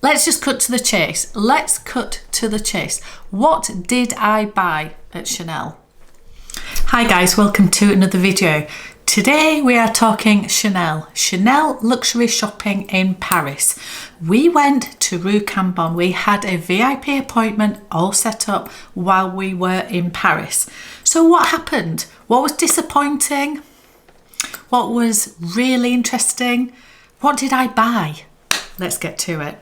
let's just cut to the chase. Let's cut to the chase. What did I buy at Chanel? Hi guys, welcome to another video. Today we are talking Chanel luxury shopping in Paris. We went to Rue CAMBON. We had a VIP appointment all set up while we were in Paris. So what happened? What was disappointing? What was really interesting? What did I buy? Let's get to it.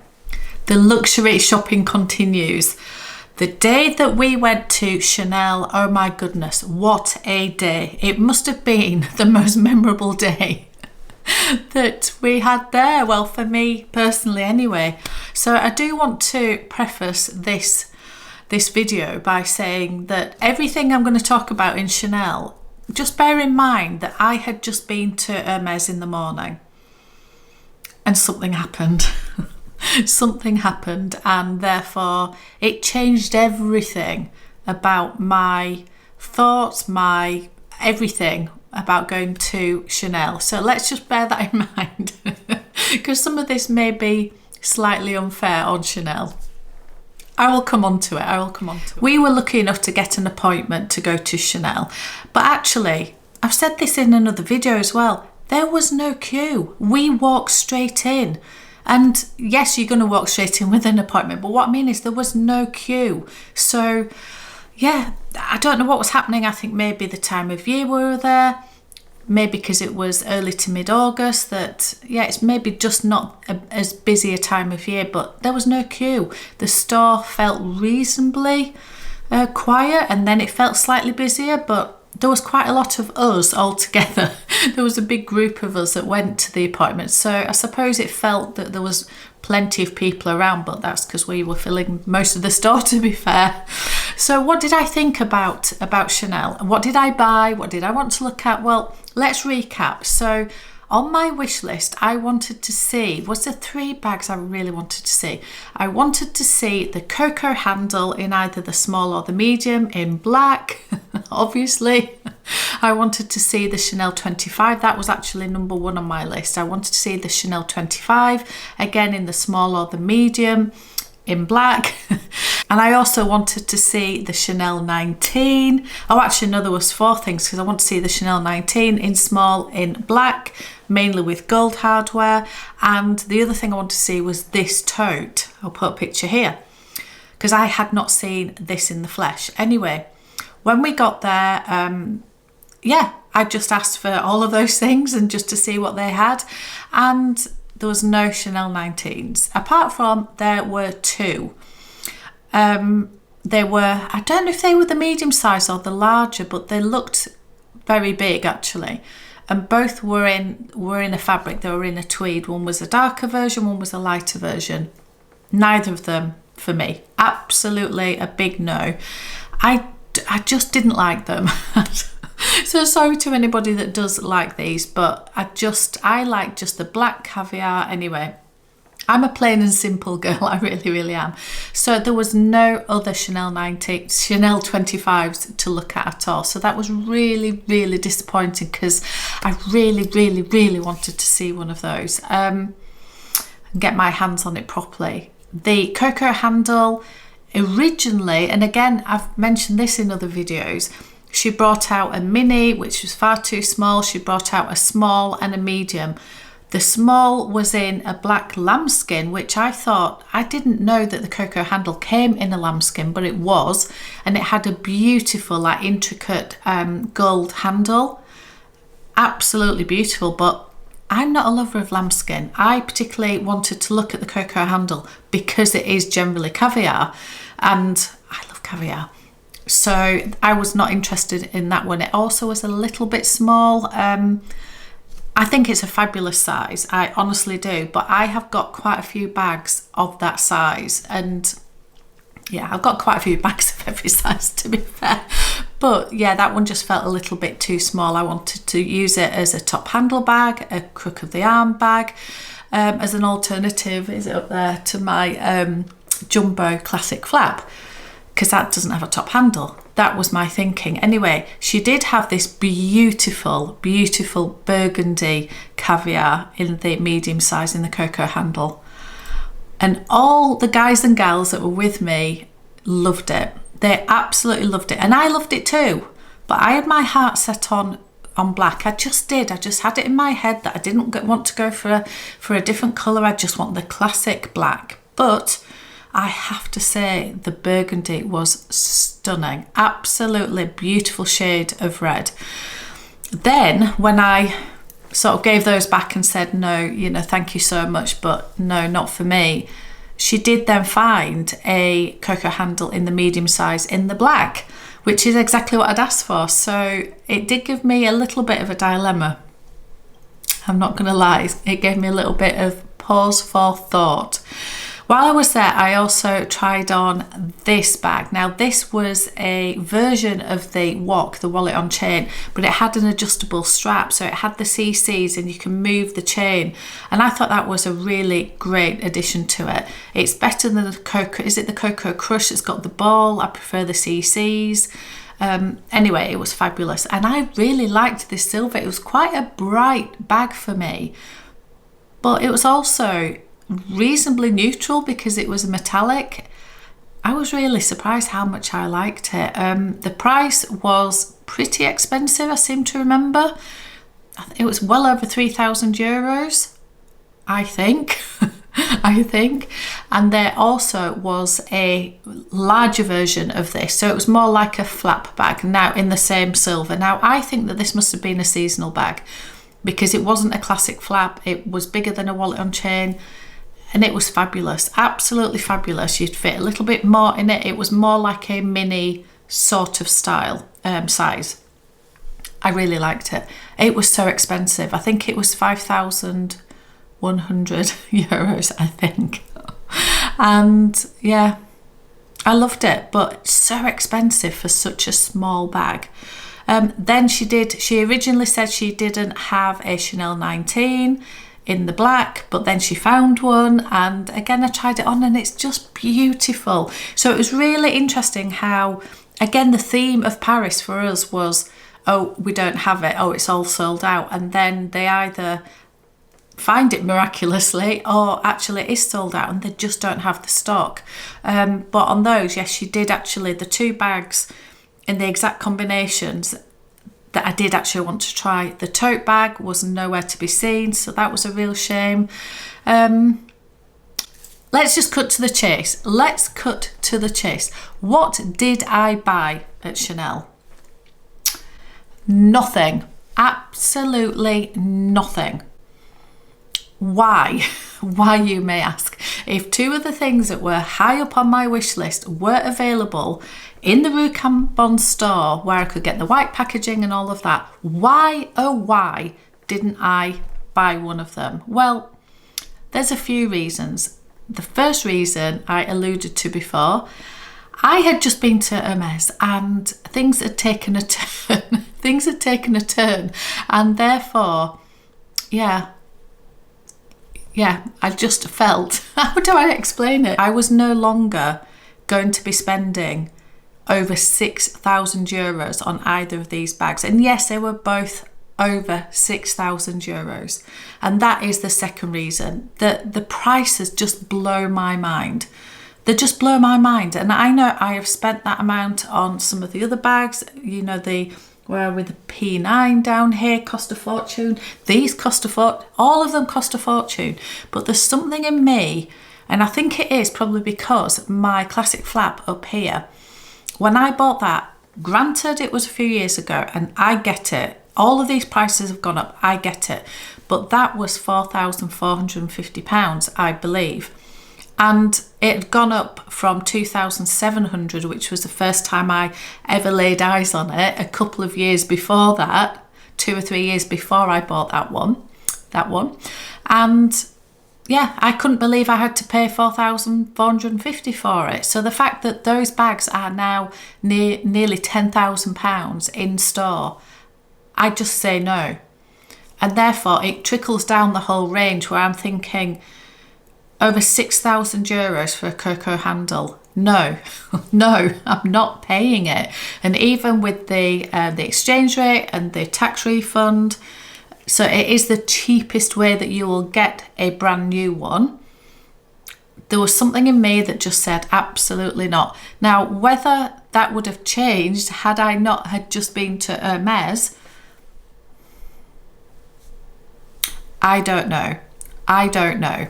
The luxury shopping continues. The day that we went to Chanel, oh my goodness, what a day. It must have been the most memorable day that we had there. Well, for me personally anyway. So I do want to preface this video by saying that everything I'm going to talk about in Chanel, just bear in mind that I had just been to Hermes in the morning and something happened. Something happened, and therefore it changed everything about my thoughts, my everything about going to Chanel. So let's just bear that in mind because some of this may be slightly unfair on Chanel. I will come on to it. We were lucky enough to get an appointment to go to Chanel, but actually I've said this in another video as well, there was no queue. We walked straight in. And yes, you're going to walk straight in with an appointment, but what I mean is there was no queue. So yeah, I don't know what was happening. I think maybe the time of year we were there, maybe because it was early to mid-August, that yeah, it's maybe just not as busy a time of year, but there was no queue. The store felt reasonably quiet, and then it felt slightly busier, but there was quite a lot of us all together. There was a big group of us that went to the appointment. So I suppose it felt that there was plenty of people around, but that's because we were filling most of the store, to be fair. So what did I think about Chanel? What did I buy? What did I want to look at? Well, let's recap. So on my wish list, I wanted to see, was there 3 bags I really wanted to see? I wanted to see the Coco handle in either the small or the medium in black, obviously. I wanted to see the Chanel 25, that was actually number 1 on my list. I wanted to see the Chanel 25, again in the small or the medium in black. And I also wanted to see the Chanel 19. Oh, actually no, there was 4 things, because I want to see the Chanel 19 in small in black, mainly with gold hardware. And the other thing I wanted to see was this tote. I'll put a picture here because I had not seen this in the flesh. Anyway, when we got there, yeah, I just asked for all of those things and just to see what they had. And there was no Chanel 19s, apart from there were 2. They were, I don't know if they were the medium size or the larger, but they looked very big actually. And both were in a fabric. They were in a tweed. One was a darker version, one was a lighter version. Neither of them for me. Absolutely a big no. I just didn't like them. So sorry to anybody that does like these, but I like just the black caviar anyway. I'm a plain and simple girl, I really am. So there was no other Chanel 25s to look at all. So that was really disappointing, because I really wanted to see one of those and get my hands on it properly. The Coco handle originally, and again I've mentioned this in other videos, she brought out a mini which was far too small. She brought out a small and a medium. The small was in a black lambskin, which I didn't know that the Coco handle came in a lambskin, but it was, and it had a beautiful, like, intricate gold handle. Absolutely beautiful, but I'm not a lover of lambskin. I particularly wanted to look at the Coco handle because it is generally caviar, and I love caviar. So I was not interested in that one. It also was a little bit small. I think it's a fabulous size, I honestly do, but I have got quite a few bags of that size, and yeah, I've got quite a few bags of every size, to be fair, but yeah, that one just felt a little bit too small. I wanted to use it as a top handle bag, a crook of the arm bag, as an alternative, is it up there, to my jumbo classic flap, because that doesn't have a top handle. That was my thinking. Anyway, she did have this beautiful burgundy caviar in the medium size in the Coco handle. And all the guys and gals that were with me loved it. They absolutely loved it. And I loved it too. But I had my heart set on black. I just did. I just had it in my head that I didn't want to go for a different colour. I just want the classic black. But I have to say the burgundy was stunning. Absolutely beautiful shade of red. Then when I sort of gave those back and said, no, you know, thank you so much, but no, not for me, she did then find a cocoa handle in the medium size in the black, which is exactly what I'd asked for. So it did give me a little bit of a dilemma. I'm not going to lie, it gave me a little bit of pause for thought. While I was there, I also tried on this bag. Now, this was a version of the WOC, the wallet on chain, but it had an adjustable strap. So it had the CCs and you can move the chain. And I thought that was a really great addition to it. It's better than the Cocoa, is it the Cocoa Crush? It's got the ball. I prefer the CCs. Anyway, it was fabulous. And I really liked this silver. It was quite a bright bag for me, but it was also reasonably neutral because it was a metallic. I was really surprised how much I liked it. The price was pretty expensive, I seem to remember. It was well over €3,000, I think. I think. And there also was a larger version of this, so it was more like a flap bag, now in the same silver. Now I think that this must have been a seasonal bag because it wasn't a classic flap. It was bigger than a wallet on chain. And it was fabulous, absolutely fabulous. You'd fit a little bit more in it. It was more like a mini sort of style, size. I really liked it. It was so expensive. I think it was €5,100, I think. And yeah, I loved it, but so expensive for such a small bag. Then she originally said she didn't have a Chanel 19 in the black, but then she found one, and again I tried it on and it's just beautiful. So it was really interesting how, again, the theme of Paris for us was, oh, we don't have it, oh, it's all sold out, and then they either find it miraculously or actually it is sold out and they just don't have the stock. But on those, yes, she did actually, the two bags in the exact combinations that I did actually want to try. The tote bag was nowhere to be seen, so that was a real shame. Let's just cut to the chase. Let's cut to the chase. What did I buy at Chanel? Nothing. Absolutely nothing. Why? Why, you may ask? If two of the things that were high up on my wish list were available in the Rue CAMBON store where I could get the white packaging and all of that, why, oh why, didn't I buy one of them? Well, there's a few reasons. The first reason I alluded to before, I had just been to Hermes and things had taken a turn. Things had taken a turn, and therefore, yeah, I just felt, how do I explain it? I was no longer going to be spending over €6,000 on either of these bags. And yes, they were both over €6,000. And that is the second reason. The prices just blow my mind. They just blow my mind. And I know I have spent that amount on some of the other bags, you know, with the P9 down here cost a fortune. These cost a fortune. All of them cost a fortune. But there's something in me, and I think it is probably because my classic flap up here, when I bought that, granted it was a few years ago, and I get it. All of these prices have gone up, I get it. But that was £4,450, I believe. And it had gone up from 2,700, which was the first time I ever laid eyes on it, a couple of years before that, 2 or 3 years before I bought that one. And yeah, I couldn't believe I had to pay £4,450 for it. So the fact that those bags are now nearly £10,000 in store, I just say no. And therefore it trickles down the whole range where I'm thinking, over €6,000 for a cocoa handle? No, no, I'm not paying it. And even with the exchange rate and the tax refund, so it is the cheapest way that you will get a brand new one. There was something in me that just said absolutely not. Now, whether that would have changed had I not had just been to Hermes, I don't know. I don't know.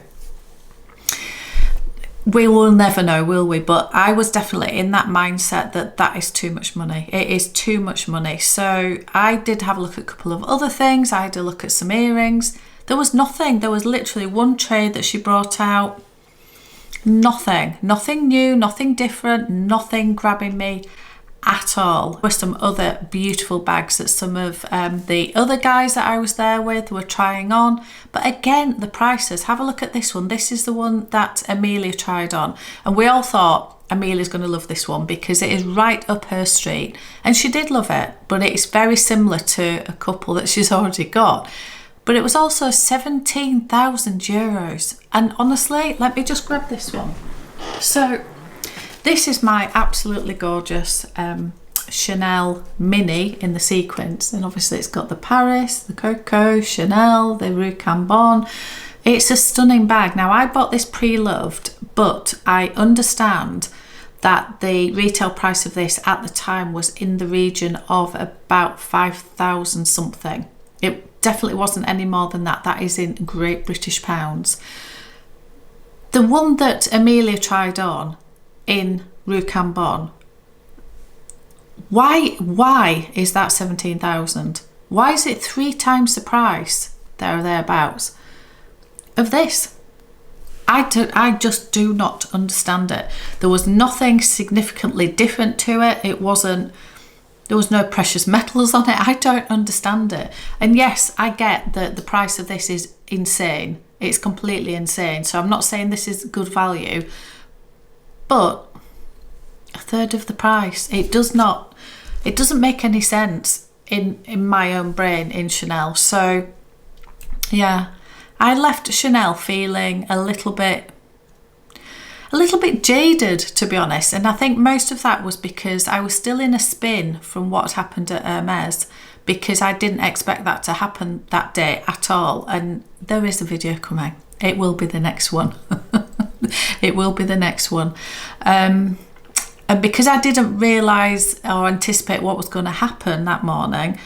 We will never know, will we? But I was definitely in that mindset that that is too much money. It is too much money. So I did have a look at a couple of other things. I had a look at some earrings. There was nothing. There was literally one tray that she brought out. Nothing new, nothing different, nothing grabbing me at all. There were some other beautiful bags that some of the other guys that I was there with were trying on, but again, the prices. Have a look at this one. This is the one that Amelia tried on, and we all thought Amelia's going to love this one because it is right up her street, and she did love it, but it's very similar to a couple that she's already got. But it was also 17,000 euros. And honestly, let me just grab this one. So this is my absolutely gorgeous Chanel mini in the sequins. And obviously it's got the Paris, the Coco, Chanel, the Rue Cambon. It's a stunning bag. Now I bought this pre-loved, but I understand that the retail price of this at the time was in the region of about 5,000 something. It definitely wasn't any more than that. That is in Great British pounds. The one that Amelia tried on in Rue Cambon, why is that 17,000? Why is it 3 times the price there or thereabouts of this? I just do not understand it. There was nothing significantly different to it. There was no precious metals on it. I don't understand it. And yes, I get that the price of this is insane. It's completely insane. So I'm not saying this is good value, but a third of the price. It doesn't make any sense in my own brain in Chanel. So yeah, I left Chanel feeling a little bit jaded, to be honest, and I think most of that was because I was still in a spin from what happened at Hermes, because I didn't expect that to happen that day at all. And there is a video coming. It will be the next one. It will be the next one. And because I didn't realise or anticipate what was going to happen that morning,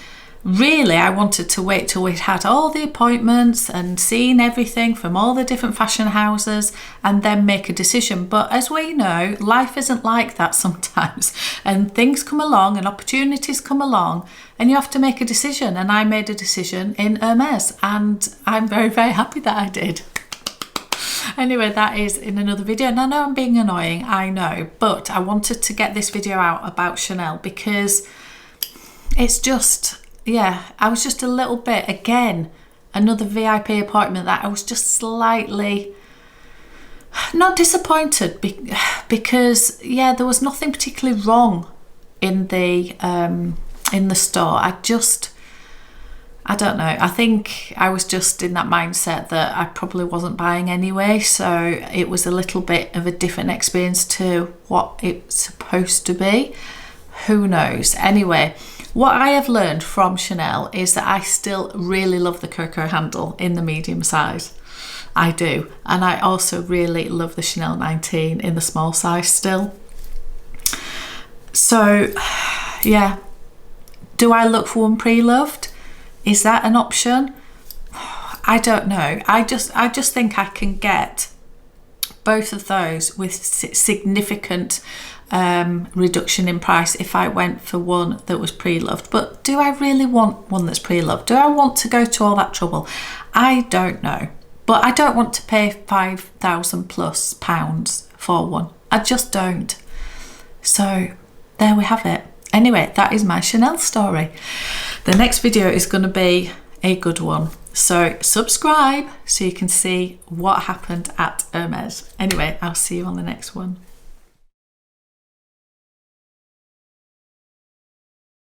really I wanted to wait till we'd had all the appointments and seen everything from all the different fashion houses and then make a decision. But as we know, life isn't like that sometimes, and things come along and opportunities come along and you have to make a decision. And I made a decision in Hermes, and I'm very, very happy that I did. Anyway, that is in another video, and I know I'm being annoying, I know, but I wanted to get this video out about Chanel because it's just, yeah, I was just a little bit, again, another VIP appointment that I was just slightly not disappointed because, yeah, there was nothing particularly wrong in the store. I don't know. I think I was just in that mindset that I probably wasn't buying anyway. So it was a little bit of a different experience to what it's supposed to be. Who knows? Anyway, what I have learned from Chanel is that I still really love the Coco handle in the medium size. I do. And I also really love the Chanel 19 in the small size still. So, yeah. Do I look for one pre-loved? Is that an option? I don't know. I just think I can get both of those with significant reduction in price if I went for one that was pre-loved. But do I really want one that's pre-loved? Do I want to go to all that trouble? I don't know. But I don't want to pay £5,000 plus for one. I just don't. So there we have it. Anyway, that is my Chanel story. The next video is going to be a good one. So subscribe so you can see what happened at Hermes. Anyway, I'll see you on the next one.